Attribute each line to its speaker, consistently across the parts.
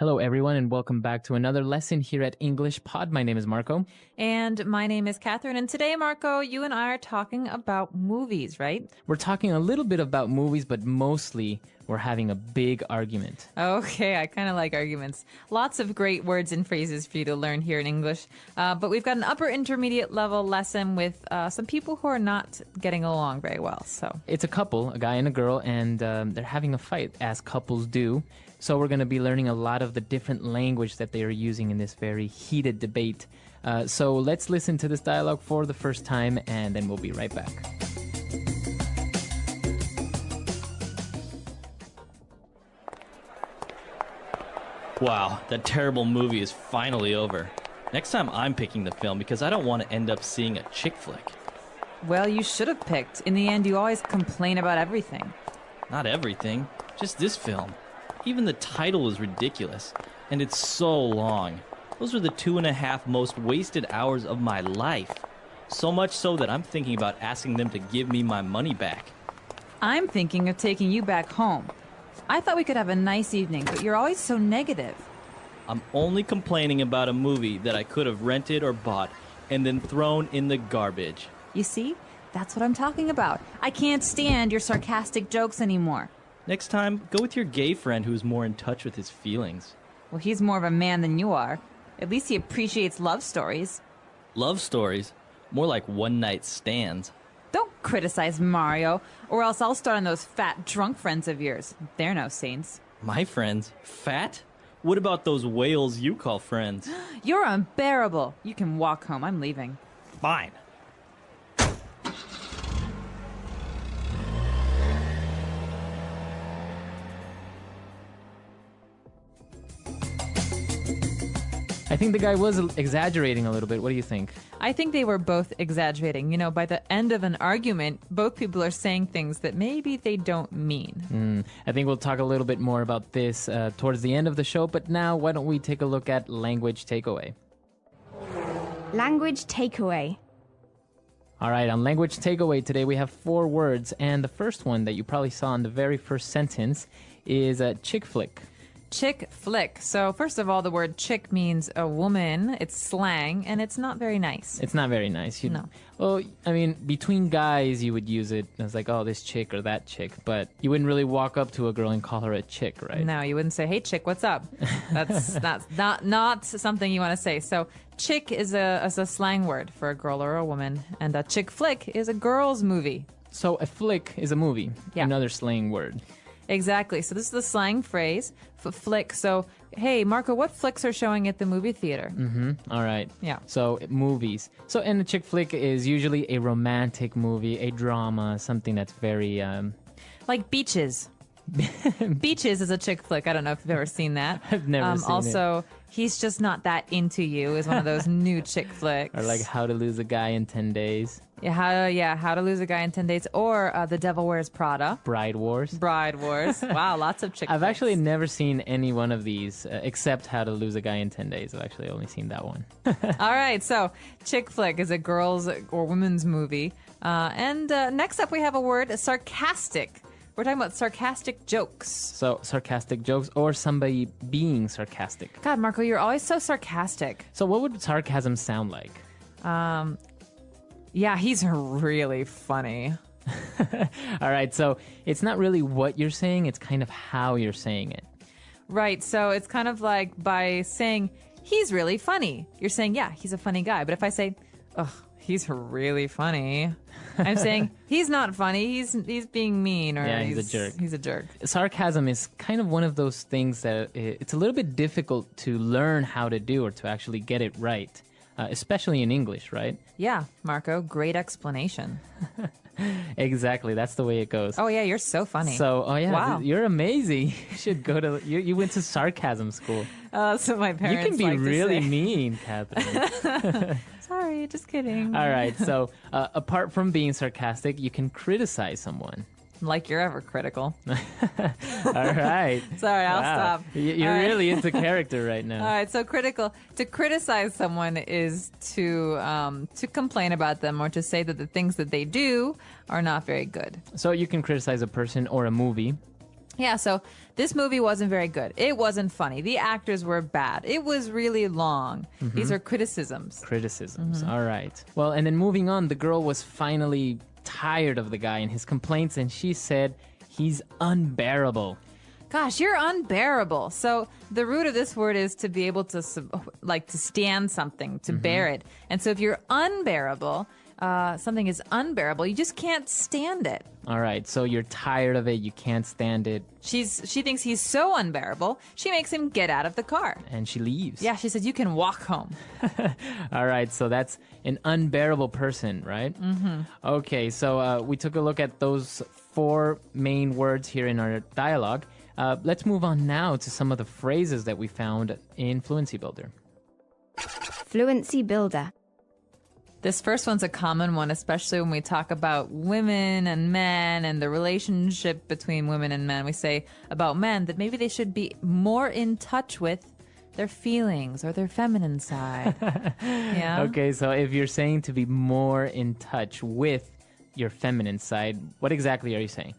Speaker 1: Hello, everyone, and welcome back to another lesson here at English Pod. My name is Marco.
Speaker 2: And my name is Catherine. And today, Marco, you and I are talking about movies, right?
Speaker 1: We're talking a little bit about movies, but mostly we're having a big argument.
Speaker 2: Okay, I kind of like arguments. Lots of great words and phrases for you to learn here in English. But we've got an upper intermediate level lesson with some people who are not getting along very well. So
Speaker 1: it's a couple, a guy and a girl, and they're having a fight, as couples do. So we're going to be learning a lot of the different language that they are using in this very heated debate. So let's listen to this dialogue for the first time, and then we'll be right back.
Speaker 3: Wow, that terrible movie is finally over. Next time I'm picking the film because I don't want to end up seeing a chick flick.
Speaker 2: well, you should have picked. In the end, you always complain about everything.
Speaker 3: Not everything, just this film. Even the title is ridiculous, and it's so long. Those are the 2.5 most wasted hours of my life. So much so that I'm thinking about asking them to give me my money back.
Speaker 2: I'm thinking of taking you back home. I thought we could have a nice evening, but you're always so negative.
Speaker 3: I'm only complaining about a movie that I could have rented or bought and then thrown in the garbage.
Speaker 2: You see? That's what I'm talking about. I can't stand your sarcastic jokes anymore.
Speaker 3: Next time, go with your gay friend who's more in touch with his feelings.
Speaker 2: Well, he's more of a man than you are. At least he appreciates love stories.
Speaker 3: Love stories? More like one-night stands.
Speaker 2: Don't criticize Mario, or else I'll start on those fat drunk friends of yours. They're no saints.
Speaker 3: My friends? Fat? What about those whales you call friends?
Speaker 2: You're unbearable. You can walk home. I'm leaving.
Speaker 3: Fine.
Speaker 1: I think the guy was exaggerating a little bit. What do you think?
Speaker 2: I think they were both exaggerating. You know, by the end of an argument, both people are saying things that maybe they don't mean.
Speaker 1: I think we'll talk a little bit more about this towards the end of the show, but now why don't we take a look at language takeaway?
Speaker 4: Language takeaway.
Speaker 1: All right, on language takeaway today we have 4 words, and the first one that you probably saw in the very first sentence is chick flick.
Speaker 2: Chick flick. So first of all, the word chick means a woman. It's slang, and it's not very nice.
Speaker 1: It's not very nice.
Speaker 2: No.
Speaker 1: Well, I mean, between guys, you would use it as like, oh, this chick or that chick, but you wouldn't really walk up to a girl and call her a chick, right?
Speaker 2: No, you wouldn't say, "Hey, chick, what's up?" That's not something you want to say. So, chick is a slang word for a girl or a woman, and a chick flick is a girl's movie.
Speaker 1: So a flick is a movie.
Speaker 2: Yeah.
Speaker 1: Another slang word.
Speaker 2: Exactly. So this is the slang phrase for flick. So, hey, Marco, what flicks are showing at the movie theater?
Speaker 1: All right.
Speaker 2: Yeah.
Speaker 1: So movies. So and a chick flick is usually a romantic movie, a drama, something that's very
Speaker 2: Like Beaches. Beaches is a chick flick. I don't know if you've ever seen that.
Speaker 1: I've never seen
Speaker 2: also, He's Just Not That Into You is one of those new chick flicks.
Speaker 1: Or like How to Lose a Guy in 10 Days.
Speaker 2: How to Lose a Guy in 10 Days, or The Devil Wears Prada.
Speaker 1: Bride Wars.
Speaker 2: Bride Wars. Wow, lots of chick
Speaker 1: I've
Speaker 2: flicks.
Speaker 1: actually never seen any one of these except How to Lose a Guy in 10 Days. I've actually only seen that one.
Speaker 2: All right, so chick flick is a girl's or women's movie. And next up we have a word, sarcastic. We're talking about sarcastic jokes.
Speaker 1: So sarcastic jokes or somebody being sarcastic.
Speaker 2: God, Marco, you're always so sarcastic.
Speaker 1: So what would sarcasm sound like?
Speaker 2: Yeah, he's really funny.
Speaker 1: All right, so it's not really what you're saying, it's kind of how you're saying it.
Speaker 2: Right, so it's kind of like by saying, he's really funny. You're saying, yeah, he's a funny guy. But if I say, ugh, he's really funny, I'm saying, he's not funny, he's being mean, or
Speaker 1: Yeah, he's a jerk.
Speaker 2: He's a jerk.
Speaker 1: Sarcasm is kind of one of those things that it's a little bit difficult to learn how to do or to actually get it right, especially in English, right?
Speaker 2: Yeah, Marco, great explanation.
Speaker 1: Exactly, that's the way it goes.
Speaker 2: Oh, yeah, you're so funny.
Speaker 1: So,
Speaker 2: Wow.
Speaker 1: you're amazing. You should go to, you went to sarcasm school.
Speaker 2: So my
Speaker 1: You
Speaker 2: parents
Speaker 1: can be
Speaker 2: like to
Speaker 1: really
Speaker 2: say.
Speaker 1: mean, Catherine.
Speaker 2: Sorry, just kidding.
Speaker 1: All right, so apart from being sarcastic, you can criticize someone.
Speaker 2: Like you're ever critical.
Speaker 1: All right.
Speaker 2: Sorry, I'll
Speaker 1: Wow.
Speaker 2: stop.
Speaker 1: You're
Speaker 2: All right.
Speaker 1: really into character right
Speaker 2: All
Speaker 1: now.
Speaker 2: right, so critical. To criticize someone is to complain about them or to say that the things that they do are not very good.
Speaker 1: So you can criticize a person or a movie.
Speaker 2: Yeah, so this movie wasn't very good. It wasn't funny. The actors were bad. It was really long. These are criticisms.
Speaker 1: Criticisms. All right. Well, and then moving on, the girl was finally tired of the guy and his complaints, and she said he's unbearable.
Speaker 2: Gosh, you're unbearable. So the root of this word is to be able to to stand something, to bear it. And so if you're unbearable, something is unbearable, you just can't stand it.
Speaker 1: All right, so you're tired of it, you can't stand it.
Speaker 2: She thinks he's so unbearable, she makes him get out of the car.
Speaker 1: And she leaves.
Speaker 2: Yeah, she said, you can walk home.
Speaker 1: All right, so that's an unbearable person, right? Okay, so we took a look at those 4 main words here in our dialogue. Let's move on now to some of the phrases that we found in Fluency Builder.
Speaker 4: Fluency Builder.
Speaker 2: This first one's a common one, especially when we talk about women and men and the relationship between women and men. We say about men that maybe they should be more in touch with their feelings or their feminine side. Yeah.
Speaker 1: Okay, so if you're saying to be more in touch with your feminine side, what exactly are you saying?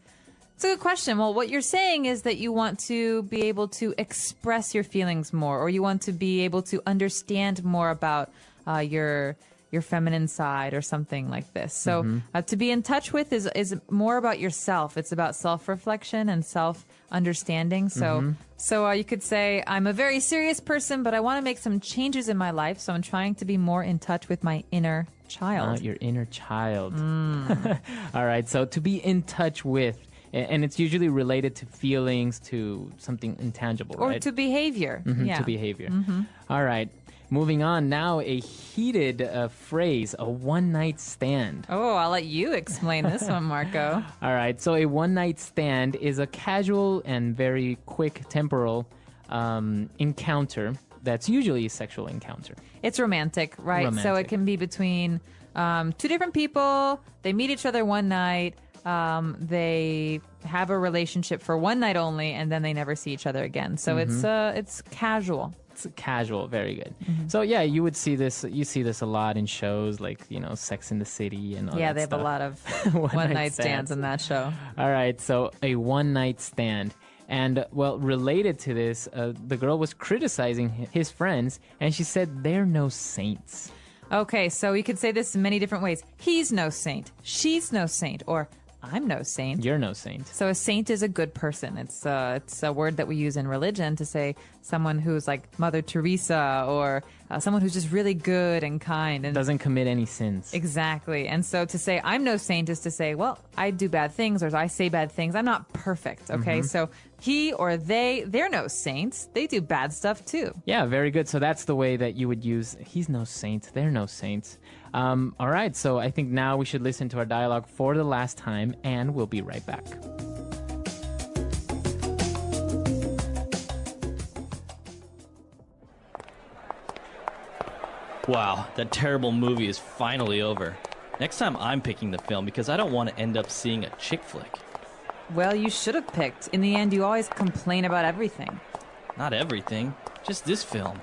Speaker 2: It's a good question. Well, what you're saying is that you want to be able to express your feelings more, or you want to be able to understand more about your feminine side or something like this. So to be in touch with is more about yourself. It's about self-reflection and self-understanding. So you could say, I'm a very serious person, but I want to make some changes in my life. So I'm trying to be more in touch with my inner child.
Speaker 1: Your inner child. All right, so to be in touch with, and it's usually related to feelings, to something intangible,
Speaker 2: or
Speaker 1: right?
Speaker 2: to behavior. Yeah.
Speaker 1: To behavior. All right. Moving on now, a heated phrase, a one-night stand.
Speaker 2: Oh, I'll let you explain this one, Marco.
Speaker 1: All right, so a one-night stand is a casual and very quick temporal encounter that's usually a sexual encounter.
Speaker 2: It's romantic, right? So it can be between 2 different people. They meet each other one night. They have a relationship for one night only, and then they never see each other again. So it's casual.
Speaker 1: It's casual, very good. So yeah, you would see this. You see this a lot in shows like Sex in the City and all that.
Speaker 2: Yeah, they have
Speaker 1: stuff.
Speaker 2: a lot of one night stands in that show.
Speaker 1: All right, so a one night stand. And, well, related to this, the girl was criticizing his friends, and she said they're no saints.
Speaker 2: Okay, so we could say this in many different ways. He's no saint. She's no saint. Or I'm no saint.
Speaker 1: You're no saint.
Speaker 2: So a saint is a good person. It's a word that we use in religion to say someone who's like Mother Teresa, or someone who's just really good and kind and
Speaker 1: doesn't commit any sins.
Speaker 2: Exactly. And so to say I'm no saint is to say, well, I do bad things, or I say bad things. I'm not perfect. Okay, so he or they're no saints. They do bad stuff too.
Speaker 1: Yeah, very good. So that's the way that you would use he's no saint, they're no saints. All right, so I think now we should listen to our dialogue for the last time, and we'll be right back.
Speaker 3: Wow, that terrible movie is finally over. Next time I'm picking the film because I don't want to end up seeing a chick flick.
Speaker 2: Well, you should have picked. In the end, you always complain about everything.
Speaker 3: Not everything, just this film.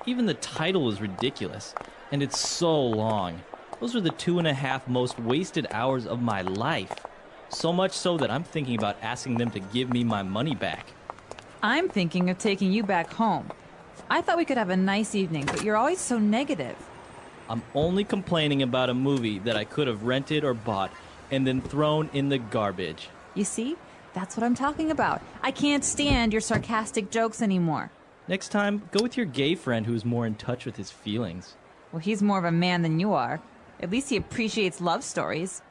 Speaker 3: Even the title is ridiculous, and it's so long. Those were the 2.5 most wasted hours of my life. So much so that I'm thinking about asking them to give me my money back.
Speaker 2: I'm thinking of taking you back home. I thought we could have a nice evening, but you're always so negative.
Speaker 3: I'm only complaining about a movie that I could have rented or bought and then thrown in the garbage.
Speaker 2: You see? That's what I'm talking about. I can't stand your sarcastic jokes anymore.
Speaker 3: Next time, go with your gay friend who's more in touch with his feelings.
Speaker 2: Well, he's more of a man than you are. At least he appreciates love stories.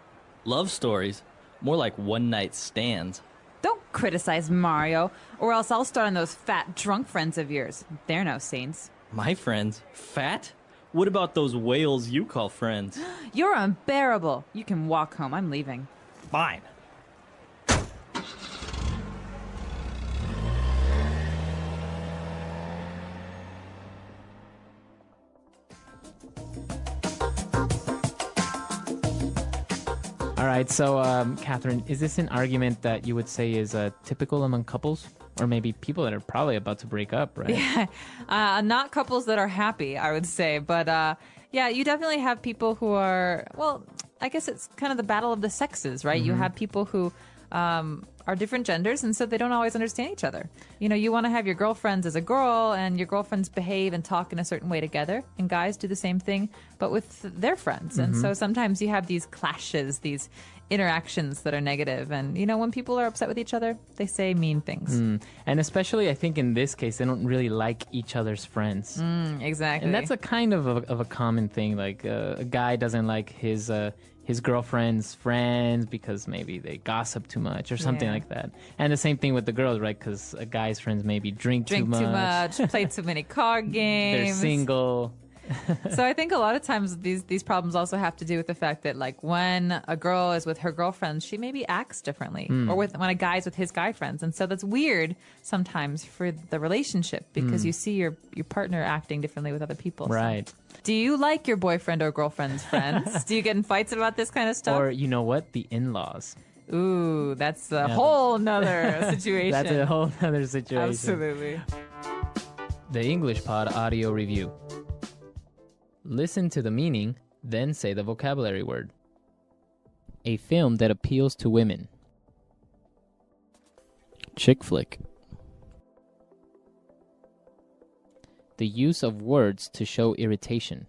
Speaker 3: Love stories? More like one-night stands.
Speaker 2: Don't criticize Mario, or else I'll start on those fat drunk friends of yours. They're no saints.
Speaker 3: My friends? Fat? What about those whales you call friends?
Speaker 2: You're unbearable. You can walk home. I'm leaving.
Speaker 3: Fine.
Speaker 1: All right, so Catherine, is this an argument that you would say is typical among couples? Or maybe people that are probably about to break up, right?
Speaker 2: Yeah, not couples that are happy, I would say. But yeah, you definitely have people who are, well, I guess it's kind of the battle of the sexes, right? You have people who are different genders, and so they don't always understand each other. You know, you want to have your girlfriends as a girl, and your girlfriends behave and talk in a certain way together, and guys do the same thing, but with their friends. And so sometimes you have these clashes, these interactions that are negative, and you know, when people are upset with each other, they say mean things.
Speaker 1: And especially, I think in this case, they don't really like each other's friends.
Speaker 2: Exactly.
Speaker 1: And that's a kind of a common thing. Like a guy doesn't like his girlfriend's friends because maybe they gossip too much or something like that. And the same thing with the girls, right? Because a guy's friends maybe drink too much,
Speaker 2: play too many card games.
Speaker 1: they're single.
Speaker 2: So I think a lot of times these problems also have to do with the fact that, like, when a girl is with her girlfriends, she maybe acts differently, or when a guy's with his guy friends, and so that's weird sometimes for the relationship because you see your partner acting differently with other people.
Speaker 1: Right.
Speaker 2: So. Do you like your boyfriend or girlfriend's friends? Do you get in fights about this kind of stuff?
Speaker 1: Or you know what? The in-laws.
Speaker 2: Ooh, that's a whole nother situation.
Speaker 1: That's a whole other situation.
Speaker 2: Absolutely.
Speaker 1: The English Pod Audio Review. Listen to the meaning, then say the vocabulary word. A film that appeals to women.
Speaker 3: Chick flick.
Speaker 1: The use of words to show irritation.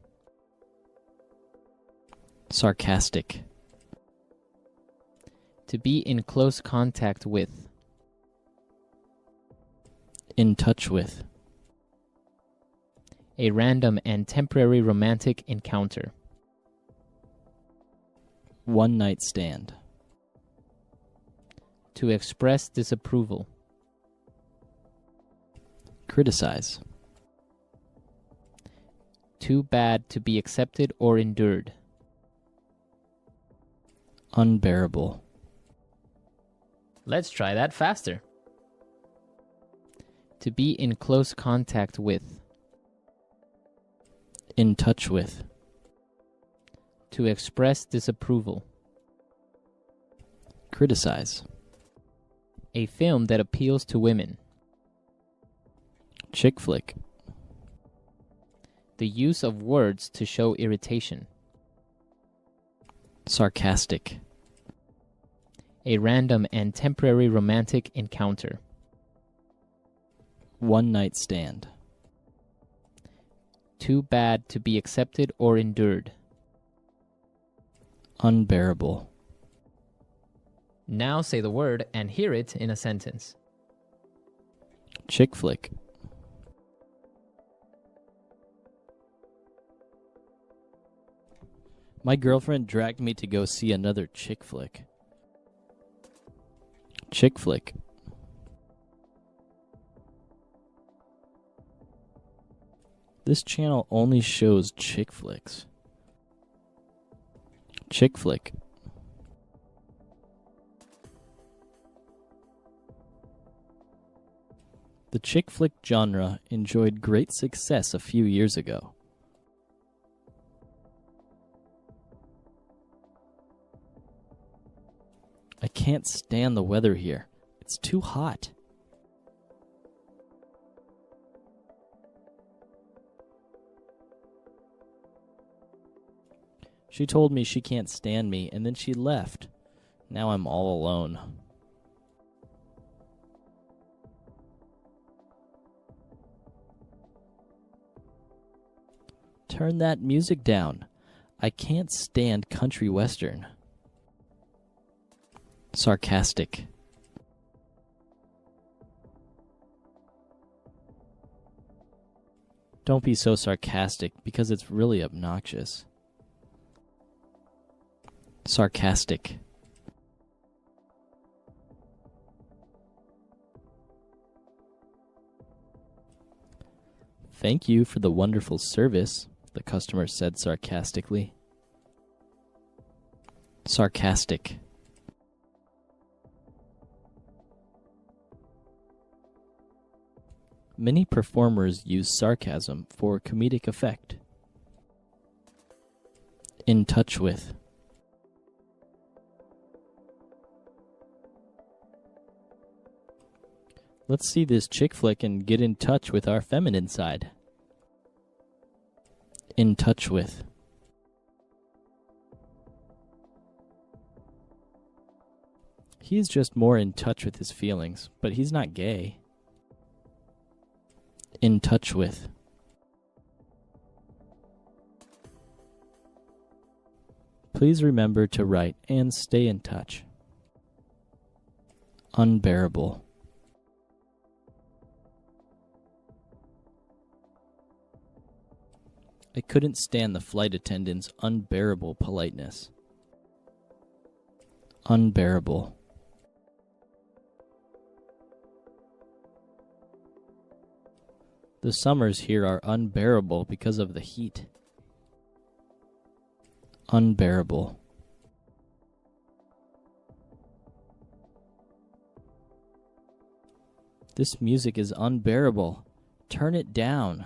Speaker 3: Sarcastic.
Speaker 1: To be in close contact with.
Speaker 3: In touch with.
Speaker 1: A random and temporary romantic encounter.
Speaker 3: One night stand.
Speaker 1: To express disapproval.
Speaker 3: Criticize.
Speaker 1: Too bad to be accepted or endured.
Speaker 3: Unbearable.
Speaker 1: Let's try that faster. To be in close contact with.
Speaker 3: In touch with.
Speaker 1: To express disapproval.
Speaker 3: Criticize.
Speaker 1: A film that appeals to women.
Speaker 3: Chick flick.
Speaker 1: The use of words to show irritation.
Speaker 3: Sarcastic.
Speaker 1: A random and temporary romantic encounter.
Speaker 3: One night stand.
Speaker 1: Too bad to be accepted or endured.
Speaker 3: Unbearable.
Speaker 1: Now say the word and hear it in a sentence.
Speaker 3: Chick flick. My girlfriend dragged me to go see another chick flick. Chick flick. This channel only shows chick flicks. Chick flick. The chick flick genre enjoyed great success a few years ago. I can't stand the weather here. It's too hot. She told me she can't stand me, and then she left. Now I'm all alone. Turn that music down. I can't stand country western. Sarcastic. Don't be so sarcastic because it's really obnoxious. Sarcastic. Thank you for the wonderful service, the customer said sarcastically. Sarcastic. Many performers use sarcasm for comedic effect. In touch with. Let's see this chick flick and get in touch with our feminine side. In touch with. He's just more in touch with his feelings, but he's not gay. In touch with. Please remember to write and stay in touch. Unbearable. I couldn't stand the flight attendant's unbearable politeness. Unbearable. The summers here are unbearable because of the heat. Unbearable. This music is unbearable. Turn it down.